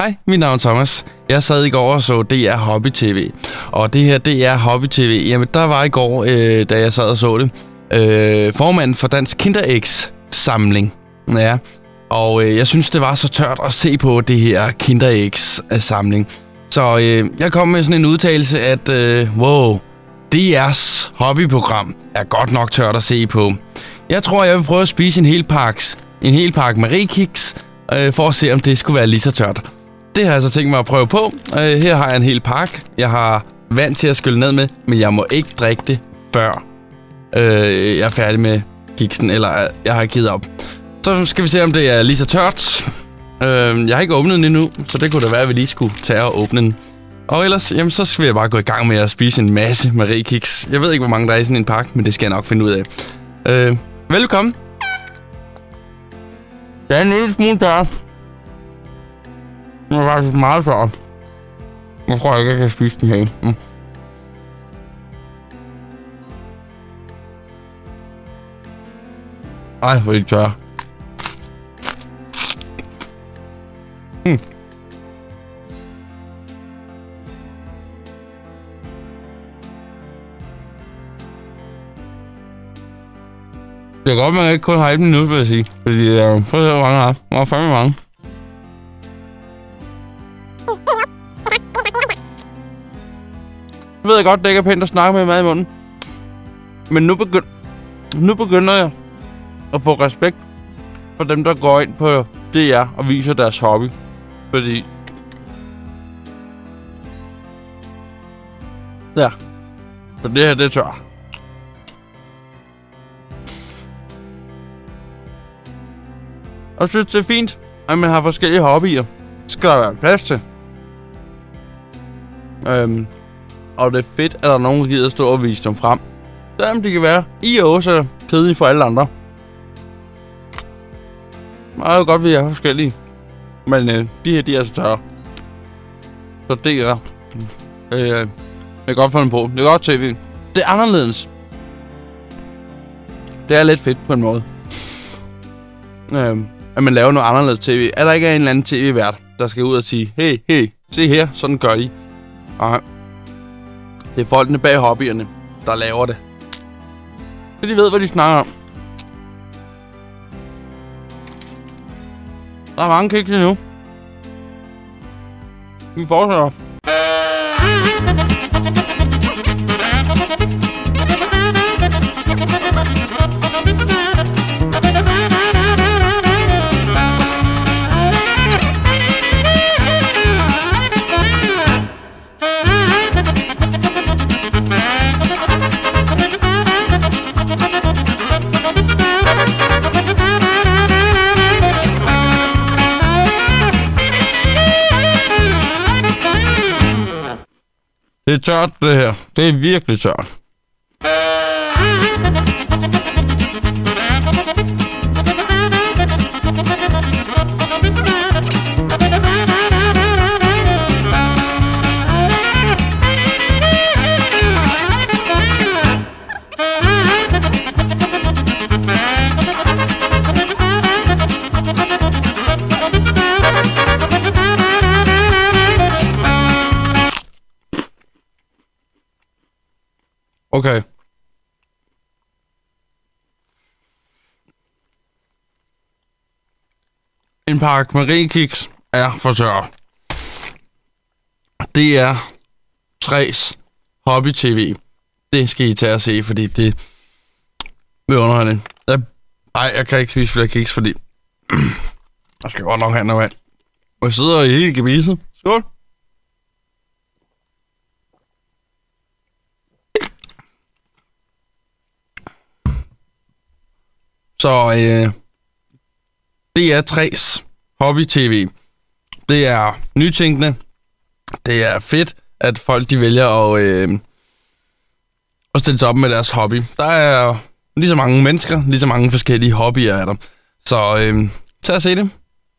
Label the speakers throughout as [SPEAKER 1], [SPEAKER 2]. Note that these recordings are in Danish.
[SPEAKER 1] Hej, mit navn er Thomas. Jeg sad i går og så DR Hobby TV. Og det her DR Hobby TV, jamen der var i går, da jeg sad og så det, formanden for Dansk Kinderægs-samling. Ja, og jeg synes, det var så tørt at se på det her Kinderægs-samling. Så jeg kom med sådan en udtalelse, at wow, DR's hobbyprogram er godt nok tørt at se på. Jeg tror, jeg vil prøve at spise en hel pakke Marie Kiks, for at se, om det skulle være lige så tørt. Det har jeg så tænkt mig at prøve på. Her har jeg en hel pakke. Jeg har vand til at skylle ned med, men jeg må ikke drikke det, før jeg er færdig med kiksen, eller jeg har givet op. Så skal vi se, om det er lige så tørt. Jeg har ikke åbnet den endnu, så det kunne da være, at vi lige skulle tage og åbne den. Og ellers, jamen, så skal jeg bare gå i gang med at spise en masse Marie Kiks. Jeg ved ikke, hvor mange der er i sådan en pakke, men det skal jeg nok finde ud af. Velkommen. Det er en lille smule tørt. Den er faktisk meget tørt. Jeg tror ikke, jeg kan spise den her. Ej, hvor er det tør. Det er godt, man ikke kun har et minut, vil jeg sige. Fordi, prøv at se, hvor mange der er. Der er fandme mange. Jeg ved godt, det ikke er pænt at snakke med mad i munden. Men nu begynder jeg at få respekt for dem, der går ind på DR og viser deres hobby. Fordi... Ja. For det her, det er tør. Og jeg synes, det er fint, at man har forskellige hobbyer. Det skal der være plads til. Og det er fedt, at der er nogen, der gider at stå og vise dem frem. Selvom de kan være også kedelige for alle andre. Det er jo godt, at vi er forskellige. Men de her, de er så tørre. Så det er... jeg kan godt få dem på. Det er godt tv. Det er anderledes. Det er lidt fedt på en måde. At man laver noget anderledes tv. Er der ikke en eller anden tv-vært, der skal ud og sige, hey, se her, sådan gør I. Nej. Det er folkene bag hobbyerne, der laver det. Så de ved, hvad de snakker om. Der er mange kiks endnu. Vi fortsætter. Det er tørt, det her. Det er virkelig tørt. Okay. En pakke Marie Kiks er for tør. Det er 3's Hobby TV. Det skal I tage og se, fordi det vil underholdning. Jeg kan ikke spise flere kiks, fordi jeg skal godt nok have noget vand. Og jeg sidder i hele gebisset. Skål. Så det er 3's Hobby TV. Det er nytænkende. Det er fedt, at folk de vælger at stille sig op med deres hobby. Der er lige så mange mennesker, lige så mange forskellige hobbyer er der. Så tag og se det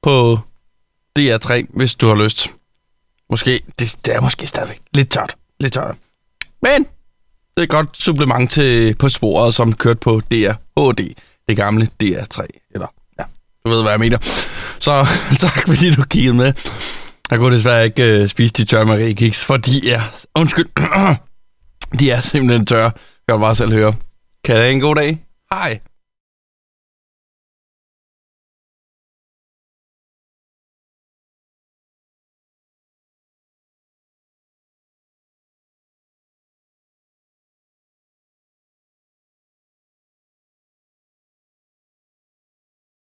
[SPEAKER 1] på DR3, hvis du har lyst. Måske, det er måske stadigvæk lidt tørt. Men det er et godt supplement til på sporet, som kørte på DR HD. Det gamle DR3, eller ja, du ved, hvad jeg mener. Så tak, fordi du kiggede med. Jeg kunne desværre ikke spise de tørre Marie-kiks, for de er... Undskyld. De er simpelthen tørre. Jeg kan bare selv høre. Kan I have en god dag? Hej.